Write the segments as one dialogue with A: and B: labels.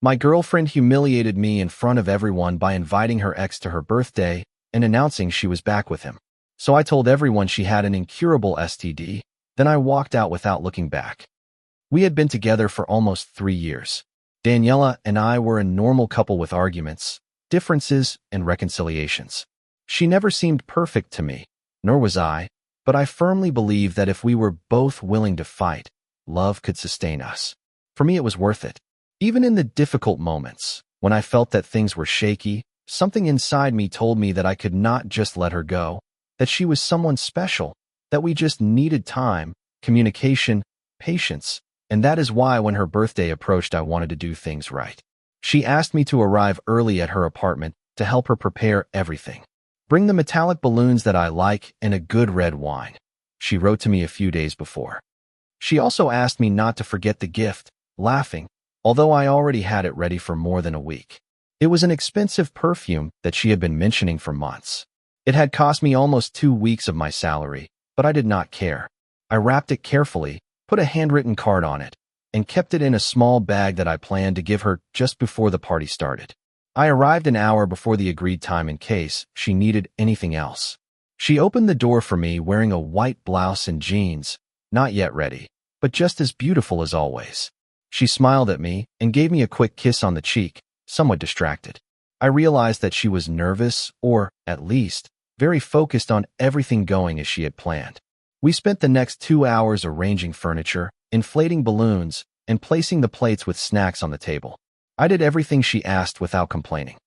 A: My girlfriend humiliated me in front of everyone by inviting her ex to her birthday and announcing she was back with him. So I told everyone she had an incurable STD, then I walked out without looking back. We had been together for almost 3 years. Daniela and I were a normal couple with arguments, differences, and reconciliations. She never seemed perfect to me, nor was I, but I firmly believe that if we were both willing to fight, love could sustain us. For me, it was worth it. Even in the difficult moments, when I felt that things were shaky, something inside me told me that I could not just let her go, that she was someone special, that we just needed time, communication, patience, and that is why when her birthday approached, I wanted to do things right. She asked me to arrive early at her apartment to help her prepare everything. Bring the metallic balloons that I like and a good red wine, she wrote to me a few days before. She also asked me not to forget the gift, laughing, although I already had it ready for more than a week. It was an expensive perfume that she had been mentioning for months. It had cost me almost 2 weeks of my salary, but I did not care. I wrapped it carefully, put a handwritten card on it, and kept it in a small bag that I planned to give her just before the party started. I arrived an hour before the agreed time in case she needed anything else. She opened the door for me wearing a white blouse and jeans, not yet ready, but just as beautiful as always. She smiled at me and gave me a quick kiss on the cheek, somewhat distracted. I realized that she was nervous, or, at least, very focused on everything going as she had planned. We spent the next 2 hours arranging furniture, inflating balloons, and placing the plates with snacks on the table. I did everything she asked without complaining.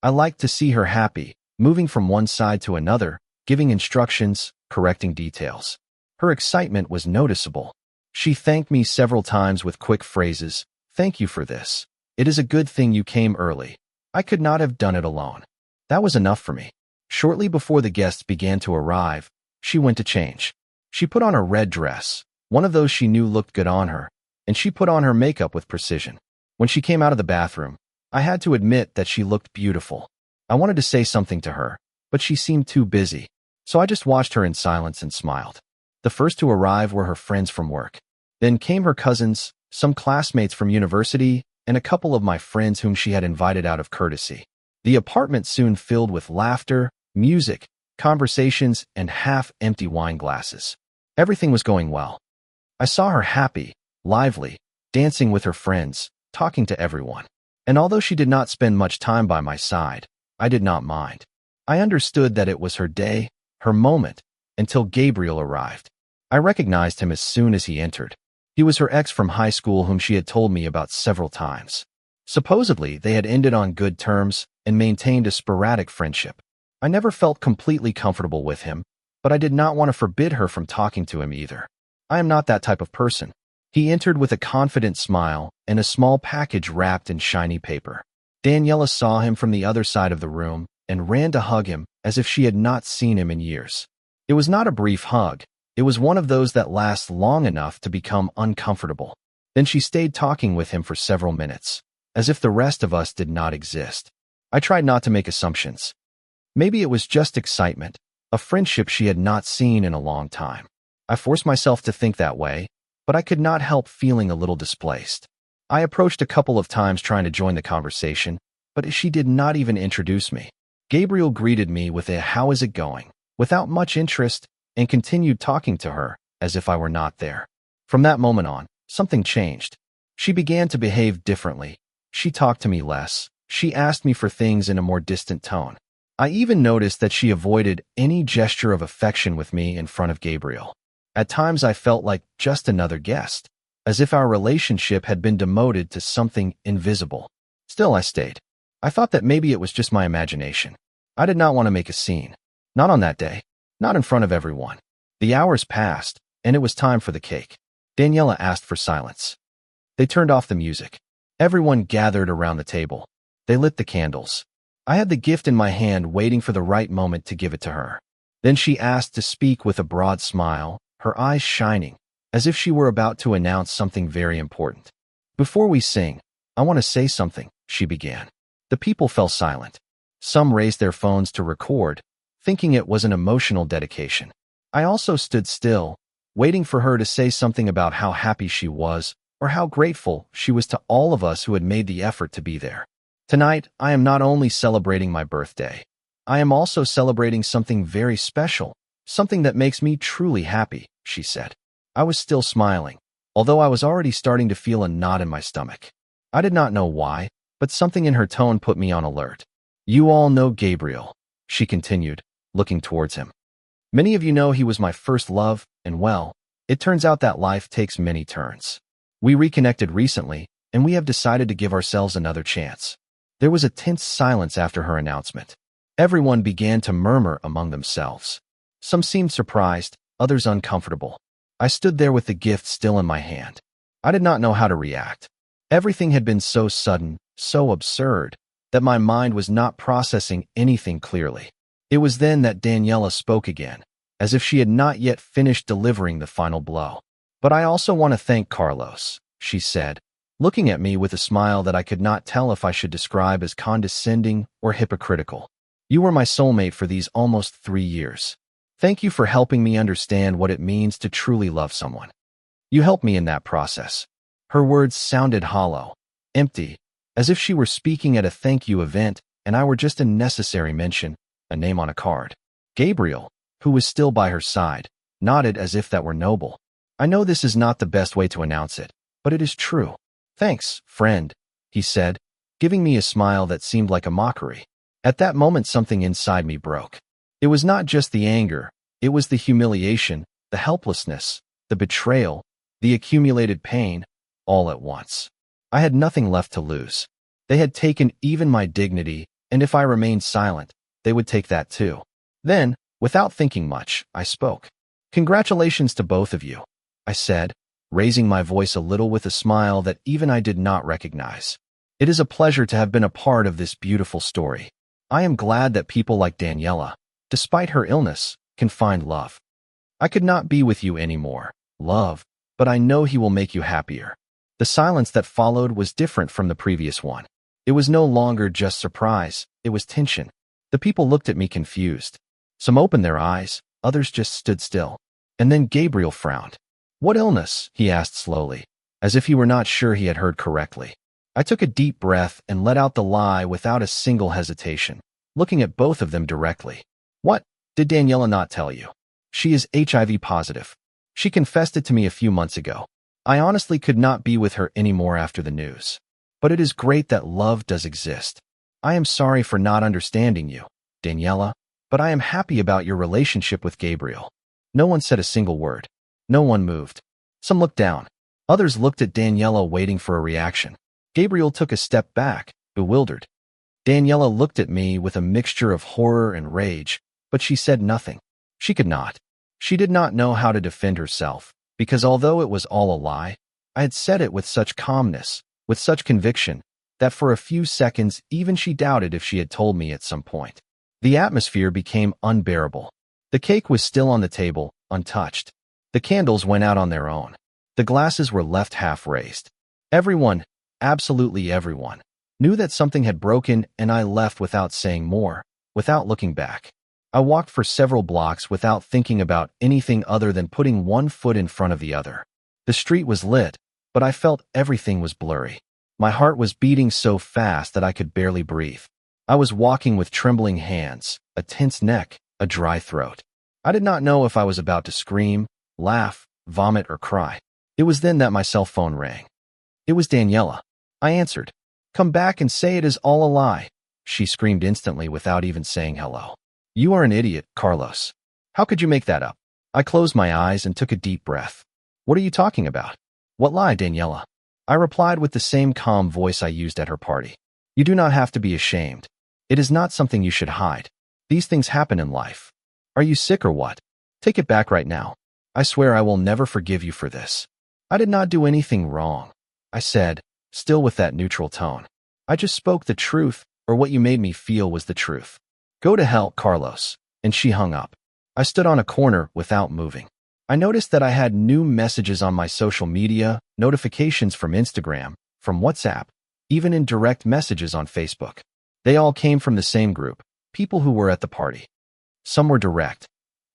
A: I liked to see her happy, moving from one side to another, giving instructions, correcting details. Her excitement was noticeable. She thanked me several times with quick phrases. "Thank you for this. It is a good thing you came early. I could not have done it alone." That was enough for me. Shortly before the guests began to arrive, she went to change. She put on a red dress, one of those she knew looked good on her, and she put on her makeup with precision. When she came out of the bathroom, I had to admit that she looked beautiful. I wanted to say something to her, but she seemed too busy, so I just watched her in silence and smiled. The first to arrive were her friends from work. Then came her cousins, some classmates from university, and a couple of my friends whom she had invited out of courtesy. The apartment soon filled with laughter, music, conversations, and half-empty wine glasses. Everything was going well. I saw her happy, lively, dancing with her friends, talking to everyone. And although she did not spend much time by my side, I did not mind. I understood that it was her day, her moment, until Gabriel arrived. I recognized him as soon as he entered. He was her ex from high school whom she had told me about several times. Supposedly, they had ended on good terms and maintained a sporadic friendship. I never felt completely comfortable with him, but I did not want to forbid her from talking to him either. I am not that type of person. He entered with a confident smile and a small package wrapped in shiny paper. Daniela saw him from the other side of the room and ran to hug him as if she had not seen him in years. It was not a brief hug. It was one of those that lasts long enough to become uncomfortable. Then she stayed talking with him for several minutes, as if the rest of us did not exist. I tried not to make assumptions. Maybe it was just excitement, a friendship she had not seen in a long time. I forced myself to think that way, but I could not help feeling a little displaced. I approached a couple of times trying to join the conversation, but she did not even introduce me. Gabriel greeted me with a "How is it going?" without much interest, and continued talking to her as if I were not there. From that moment on, something changed. She began to behave differently. She talked to me less. She asked me for things in a more distant tone. I even noticed that she avoided any gesture of affection with me in front of Gabriel. At times I felt like just another guest, as if our relationship had been demoted to something invisible. Still, I stayed. I thought that maybe it was just my imagination. I did not want to make a scene. Not on that day. Not in front of everyone. The hours passed, and it was time for the cake. Daniela asked for silence. They turned off the music. Everyone gathered around the table. They lit the candles. I had the gift in my hand waiting for the right moment to give it to her. Then she asked to speak with a broad smile, her eyes shining, as if she were about to announce something very important. "Before we sing, I want to say something," she began. The people fell silent. Some raised their phones to record, thinking it was an emotional dedication. I also stood still, waiting for her to say something about how happy she was, or how grateful she was to all of us who had made the effort to be there. Tonight, I am not only celebrating my birthday, I am also celebrating something very special, something that makes me truly happy, she said. I was still smiling, although I was already starting to feel a knot in my stomach. I did not know why, but something in her tone put me on alert. You all know Gabriel, she continued, looking towards him. Many of you know he was my first love, and well, it turns out that life takes many turns. We reconnected recently, and we have decided to give ourselves another chance. There was a tense silence after her announcement. Everyone began to murmur among themselves. Some seemed surprised, others uncomfortable. I stood there with the gift still in my hand. I did not know how to react. Everything had been so sudden, so absurd, that my mind was not processing anything clearly. It was then that Daniela spoke again, as if she had not yet finished delivering the final blow. But I also want to thank Carlos, she said, looking at me with a smile that I could not tell if I should describe as condescending or hypocritical. You were my soulmate for these almost 3 years. Thank you for helping me understand what it means to truly love someone. You helped me in that process. Her words sounded hollow, empty, as if she were speaking at a thank you event and I were just a necessary mention, a name on a card. Gabriel, who was still by her side, nodded as if that were noble. I know this is not the best way to announce it, but it is true. Thanks, friend, he said, giving me a smile that seemed like a mockery. At that moment something inside me broke. It was not just the anger, it was the humiliation, the helplessness, the betrayal, the accumulated pain, all at once. I had nothing left to lose. They had taken even my dignity, and if I remained silent, they would take that too. Then, without thinking much, I spoke. Congratulations to both of you, I said, raising my voice a little with a smile that even I did not recognize. It is a pleasure to have been a part of this beautiful story. I am glad that people like Daniela, despite her illness, can find love. I could not be with you anymore, love, but I know he will make you happier. The silence that followed was different from the previous one. It was no longer just surprise, it was tension. The people looked at me confused. Some opened their eyes, others just stood still. And then Gabriel frowned. What illness? He asked slowly, as if he were not sure he had heard correctly. I took a deep breath and let out the lie without a single hesitation, looking at both of them directly. What? Did Daniela not tell you? She is HIV positive. She confessed it to me a few months ago. I honestly could not be with her anymore after the news. But it is great that love does exist. I am sorry for not understanding you, Daniela, but I am happy about your relationship with Gabriel. No one said a single word. No one moved. Some looked down. Others looked at Daniela waiting for a reaction. Gabriel took a step back, bewildered. Daniela looked at me with a mixture of horror and rage, but she said nothing. She could not. She did not know how to defend herself, because although it was all a lie, I had said it with such calmness, with such conviction, that for a few seconds even she doubted if she had told me at some point. The atmosphere became unbearable. The cake was still on the table, untouched. The candles went out on their own. The glasses were left half raised. Everyone, absolutely everyone, knew that something had broken, and I left without saying more, without looking back. I walked for several blocks without thinking about anything other than putting one foot in front of the other. The street was lit, but I felt everything was blurry. My heart was beating so fast that I could barely breathe. I was walking with trembling hands, a tense neck, a dry throat. I did not know if I was about to scream, laugh, vomit, or cry. It was then that my cell phone rang. It was Daniela. I answered. Come back and say it is all a lie, she screamed instantly without even saying hello. You are an idiot, Carlos. How could you make that up? I closed my eyes and took a deep breath. What are you talking about? What lie, Daniela? I replied with the same calm voice I used at her party. You do not have to be ashamed. It is not something you should hide. These things happen in life. Are you sick or what? Take it back right now. I swear I will never forgive you for this. I did not do anything wrong, I said, still with that neutral tone. I just spoke the truth, or what you made me feel was the truth. Go to hell, Carlos. And she hung up. I stood on a corner without moving. I noticed that I had new messages on my social media, notifications from Instagram, from WhatsApp, even in direct messages on Facebook. They all came from the same group, people who were at the party. Some were direct.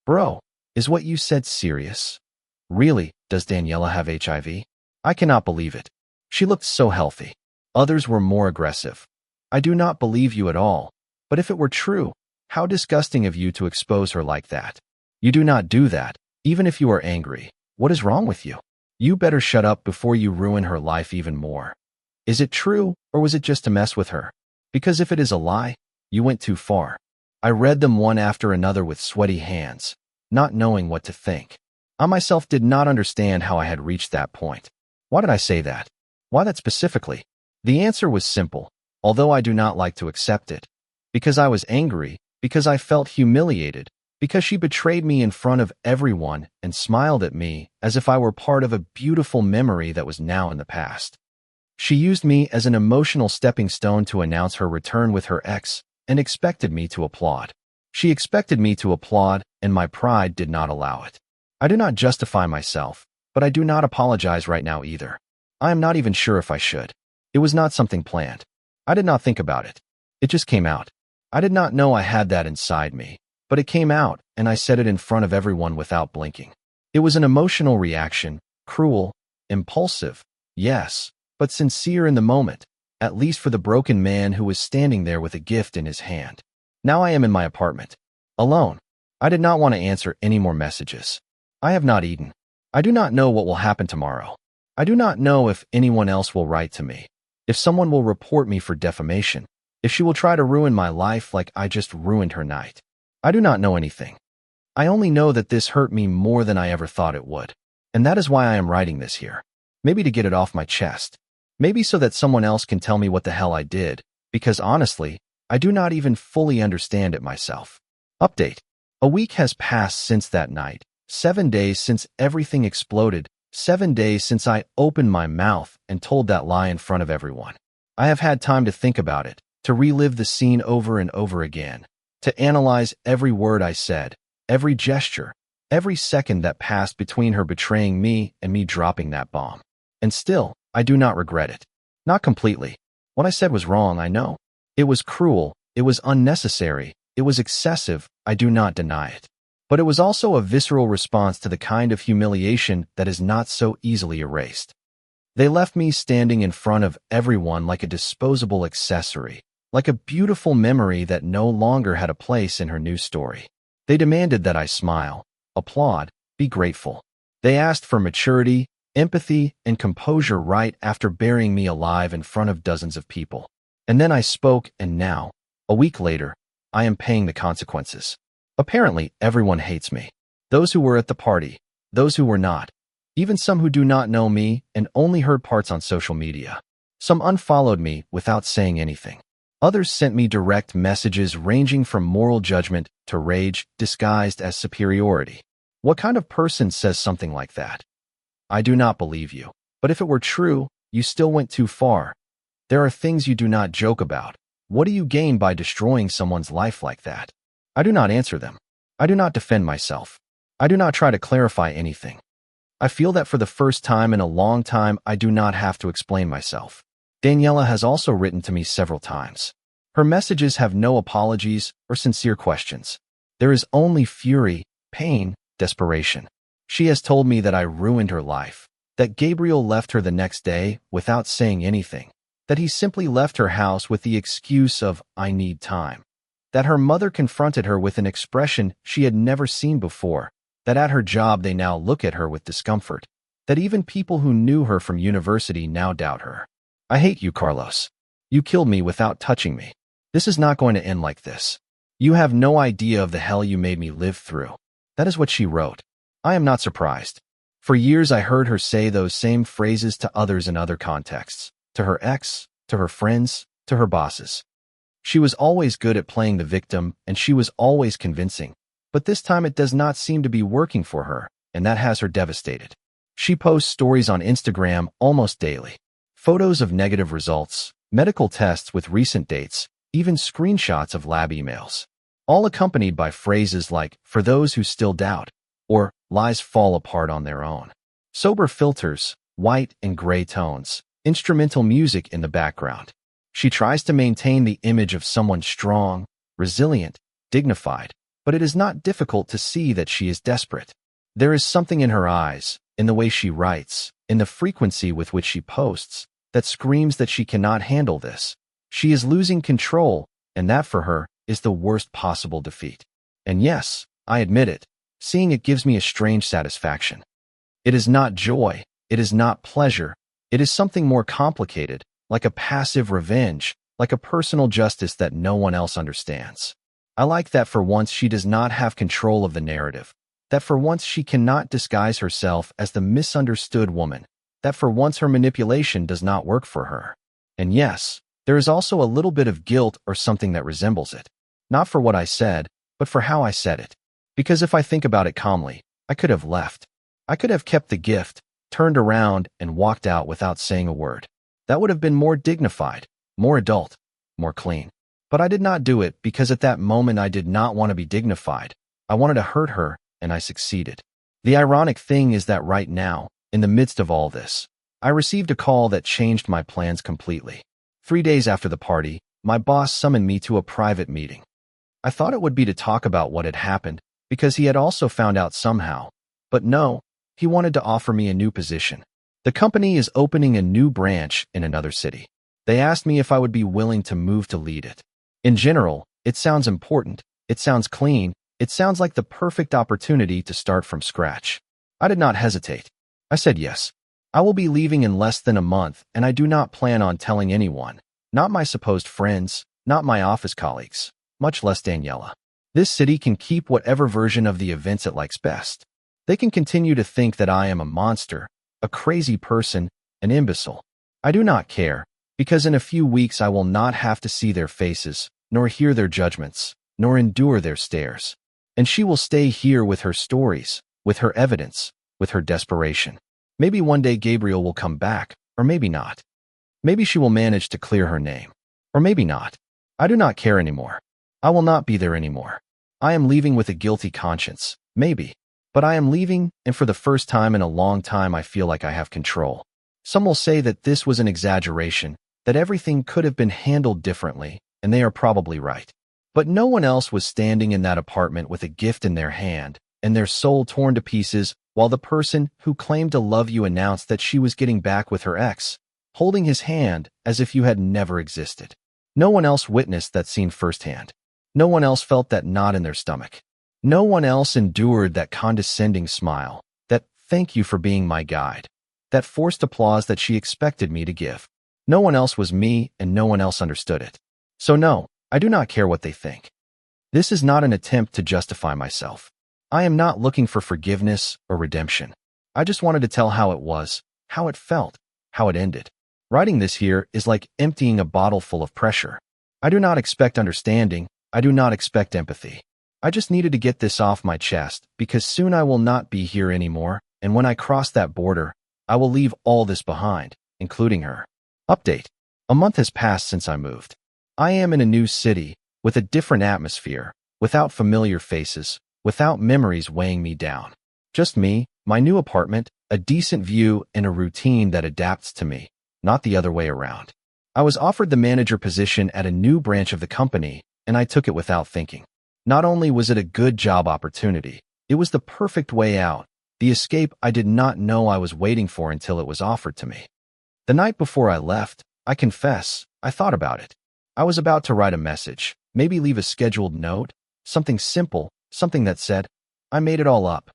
A: Bro, is what you said serious? Really, does Daniela have HIV? I cannot believe it. She looked so healthy. Others were more aggressive. I do not believe you at all. But if it were true, how disgusting of you to expose her like that. You do not do that, even if you are angry. What is wrong with you? You better shut up before you ruin her life even more. Is it true, or was it just to mess with her? Because if it is a lie, you went too far. I read them one after another with sweaty hands, not knowing what to think. I myself did not understand how I had reached that point. Why did I say that? Why that specifically? The answer was simple, although I do not like to accept it. Because I was angry, because I felt humiliated, because she betrayed me in front of everyone and smiled at me as if I were part of a beautiful memory that was now in the past. She used me as an emotional stepping stone to announce her return with her ex and expected me to applaud. She expected me to applaud, and my pride did not allow it. I do not justify myself, but I do not apologize right now either. I am not even sure if I should. It was not something planned. I did not think about it. It just came out. I did not know I had that inside me, but it came out, and I said it in front of everyone without blinking. It was an emotional reaction, cruel, impulsive, yes, but sincere in the moment, at least for the broken man who was standing there with a gift in his hand. Now I am in my apartment, alone. I did not want to answer any more messages. I have not eaten. I do not know what will happen tomorrow. I do not know if anyone else will write to me, if someone will report me for defamation, if she will try to ruin my life like I just ruined her night. I do not know anything. I only know that this hurt me more than I ever thought it would. And that is why I am writing this here. Maybe to get it off my chest. Maybe so that someone else can tell me what the hell I did, because honestly, I do not even fully understand it myself. Update. A week has passed since that night. 7 days since everything exploded. 7 days since I opened my mouth and told that lie in front of everyone. I have had time to think about it, to relive the scene over and over again, to analyze every word I said, every gesture, every second that passed between her betraying me and me dropping that bomb. And still, I do not regret it. Not completely. What I said was wrong, I know. It was cruel, it was unnecessary, it was excessive, I do not deny it. But it was also a visceral response to the kind of humiliation that is not so easily erased. They left me standing in front of everyone like a disposable accessory, like a beautiful memory that no longer had a place in her new story. They demanded that I smile, applaud, be grateful. They asked for maturity, empathy, and composure right after burying me alive in front of dozens of people. And then I spoke, and now, a week later, I am paying the consequences. Apparently, everyone hates me. Those who were at the party, those who were not, even some who do not know me and only heard parts on social media. Some unfollowed me without saying anything. Others sent me direct messages ranging from moral judgment to rage disguised as superiority. What kind of person says something like that? I do not believe you. But if it were true, you still went too far. There are things you do not joke about. What do you gain by destroying someone's life like that? I do not answer them. I do not defend myself. I do not try to clarify anything. I feel that for the first time in a long time, I do not have to explain myself. Daniela has also written to me several times. Her messages have no apologies or sincere questions. There is only fury, pain, desperation. She has told me that I ruined her life, that Gabriel left her the next day without saying anything, that he simply left her house with the excuse of, "I need time," that her mother confronted her with an expression she had never seen before, that at her job they now look at her with discomfort, that even people who knew her from university now doubt her. I hate you, Carlos. You killed me without touching me. This is not going to end like this. You have no idea of the hell you made me live through. That is what she wrote. I am not surprised. For years I heard her say those same phrases to others in other contexts, to her ex, to her friends, to her bosses. She was always good at playing the victim, and she was always convincing. But this time it does not seem to be working for her, and that has her devastated. She posts stories on Instagram almost daily. Photos of negative results, medical tests with recent dates, even screenshots of lab emails. All accompanied by phrases like, "for those who still doubt," or "lies fall apart on their own." Sober filters, white and gray tones, instrumental music in the background. She tries to maintain the image of someone strong, resilient, dignified, but it is not difficult to see that she is desperate. There is something in her eyes, in the way she writes, in the frequency with which she posts, that screams that she cannot handle this. She is losing control, and that for her is the worst possible defeat. And yes, I admit it, seeing it gives me a strange satisfaction. It is not joy, it is not pleasure, it is something more complicated, like a passive revenge, like a personal justice that no one else understands. I like that for once she does not have control of the narrative, that for once she cannot disguise herself as the misunderstood woman, that for once her manipulation does not work for her. And yes, there is also a little bit of guilt or something that resembles it. Not for what I said, but for how I said it. Because if I think about it calmly, I could have left. I could have kept the gift, turned around, and walked out without saying a word. That would have been more dignified, more adult, more clean. But I did not do it because at that moment I did not want to be dignified. I wanted to hurt her, and I succeeded. The ironic thing is that right now, in the midst of all this, I received a call that changed my plans completely. 3 days after the party, my boss summoned me to a private meeting. I thought it would be to talk about what had happened, because he had also found out somehow. But no, he wanted to offer me a new position. The company is opening a new branch in another city. They asked me if I would be willing to move to lead it. In general, it sounds important, it sounds clean, it sounds like the perfect opportunity to start from scratch. I did not hesitate. I said yes. I will be leaving in less than a month, and I do not plan on telling anyone, not my supposed friends, not my office colleagues, much less Daniela. This city can keep whatever version of the events it likes best. They can continue to think that I am a monster, a crazy person, an imbecile. I do not care, because in a few weeks I will not have to see their faces, nor hear their judgments, nor endure their stares. And she will stay here with her stories, with her evidence, with her desperation. Maybe one day Gabriel will come back, or maybe not. Maybe she will manage to clear her name, or maybe not. I do not care anymore. I will not be there anymore. I am leaving with a guilty conscience, maybe. But I am leaving, and for the first time in a long time I feel like I have control. Some will say that this was an exaggeration, that everything could have been handled differently, and they are probably right. But no one else was standing in that apartment with a gift in their hand, and their soul torn to pieces, while the person who claimed to love you announced that she was getting back with her ex, holding his hand as if you had never existed. No one else witnessed that scene firsthand. No one else felt that knot in their stomach. No one else endured that condescending smile, that "thank you for being my guide," that forced applause that she expected me to give. No one else was me, and no one else understood it. So no, I do not care what they think. This is not an attempt to justify myself. I am not looking for forgiveness or redemption. I just wanted to tell how it was, how it felt, how it ended. Writing this here is like emptying a bottle full of pressure. I do not expect understanding. I do not expect empathy. I just needed to get this off my chest because soon I will not be here anymore, and when I cross that border, I will leave all this behind, including her. Update. A month has passed since I moved. I am in a new city, with a different atmosphere, without familiar faces, without memories weighing me down. Just me, my new apartment, a decent view, and a routine that adapts to me, not the other way around. I was offered the manager position at a new branch of the company, and I took it without thinking. Not only was it a good job opportunity, it was the perfect way out, the escape I did not know I was waiting for until it was offered to me. The night before I left, I confess, I thought about it. I was about to write a message, maybe leave a scheduled note, something simple, something that said, "I made it all up."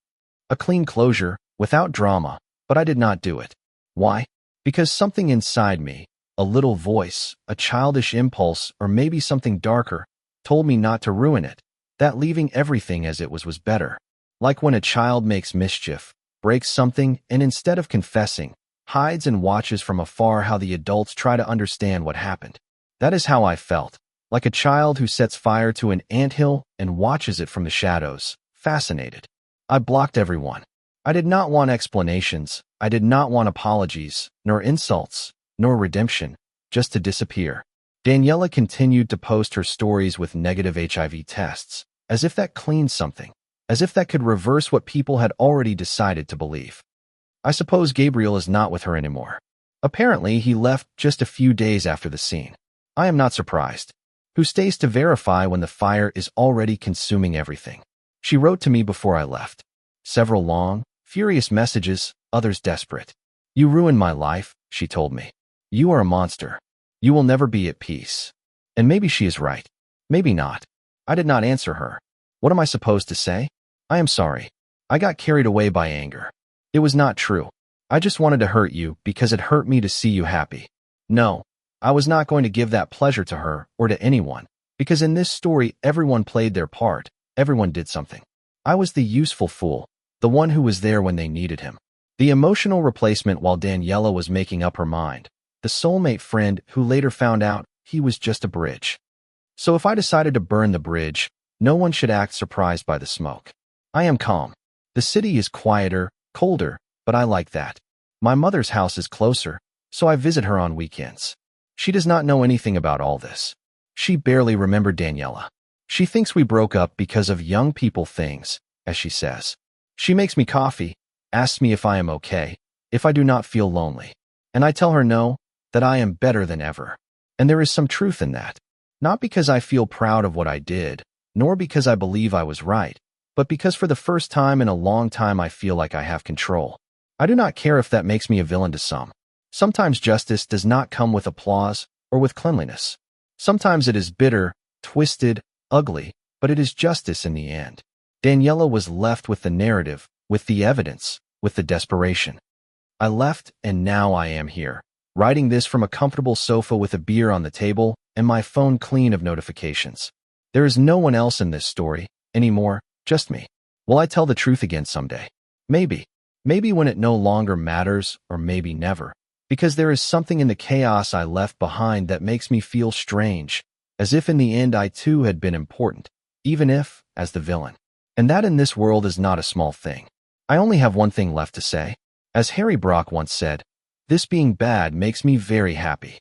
A: A clean closure, without drama, but I did not do it. Why? Because something inside me, a little voice, a childish impulse, or maybe something darker, told me not to ruin it, that leaving everything as it was better. Like when a child makes mischief, breaks something, and instead of confessing, hides and watches from afar how the adults try to understand what happened. That is how I felt, like a child who sets fire to an anthill and watches it from the shadows, fascinated. I blocked everyone. I did not want explanations, I did not want apologies, nor insults, nor redemption, just to disappear. Daniela continued to post her stories with negative HIV tests, as if that cleaned something, as if that could reverse what people had already decided to believe. I suppose Gabriel is not with her anymore. Apparently, he left just a few days after the scene. I am not surprised. Who stays to verify when the fire is already consuming everything? She wrote to me before I left. Several long, furious messages, others desperate. You ruined my life, she told me. You are a monster. You will never be at peace. And maybe she is right. Maybe not. I did not answer her. What am I supposed to say? I am sorry. I got carried away by anger. It was not true. I just wanted to hurt you because it hurt me to see you happy. No, I was not going to give that pleasure to her or to anyone, because in this story everyone played their part, everyone did something. I was the useful fool, the one who was there when they needed him. The emotional replacement while Daniela was making up her mind, the soulmate friend who later found out he was just a bridge. So if I decided to burn the bridge, no one should act surprised by the smoke. I am calm. The city is quieter, colder, but I like that. My mother's house is closer, so I visit her on weekends. She does not know anything about all this. She barely remembered Daniela. She thinks we broke up because of young people things, as she says. She makes me coffee, asks me if I am okay, if I do not feel lonely. And I tell her no, that I am better than ever. And there is some truth in that. Not because I feel proud of what I did, nor because I believe I was right, but because for the first time in a long time I feel like I have control. I do not care if that makes me a villain to some. Sometimes justice does not come with applause or with cleanliness. Sometimes it is bitter, twisted, ugly, but it is justice in the end. Daniela was left with the narrative, with the evidence, with the desperation. I left, and now I am here, writing this from a comfortable sofa with a beer on the table and my phone clean of notifications. There is no one else in this story, anymore, just me. Will I tell the truth again someday? Maybe. Maybe when it no longer matters, or maybe never. Because there is something in the chaos I left behind that makes me feel strange, as if in the end I too had been important, even if, as the villain. And that in this world is not a small thing. I only have one thing left to say. As Harry Brock once said, this being bad makes me very happy.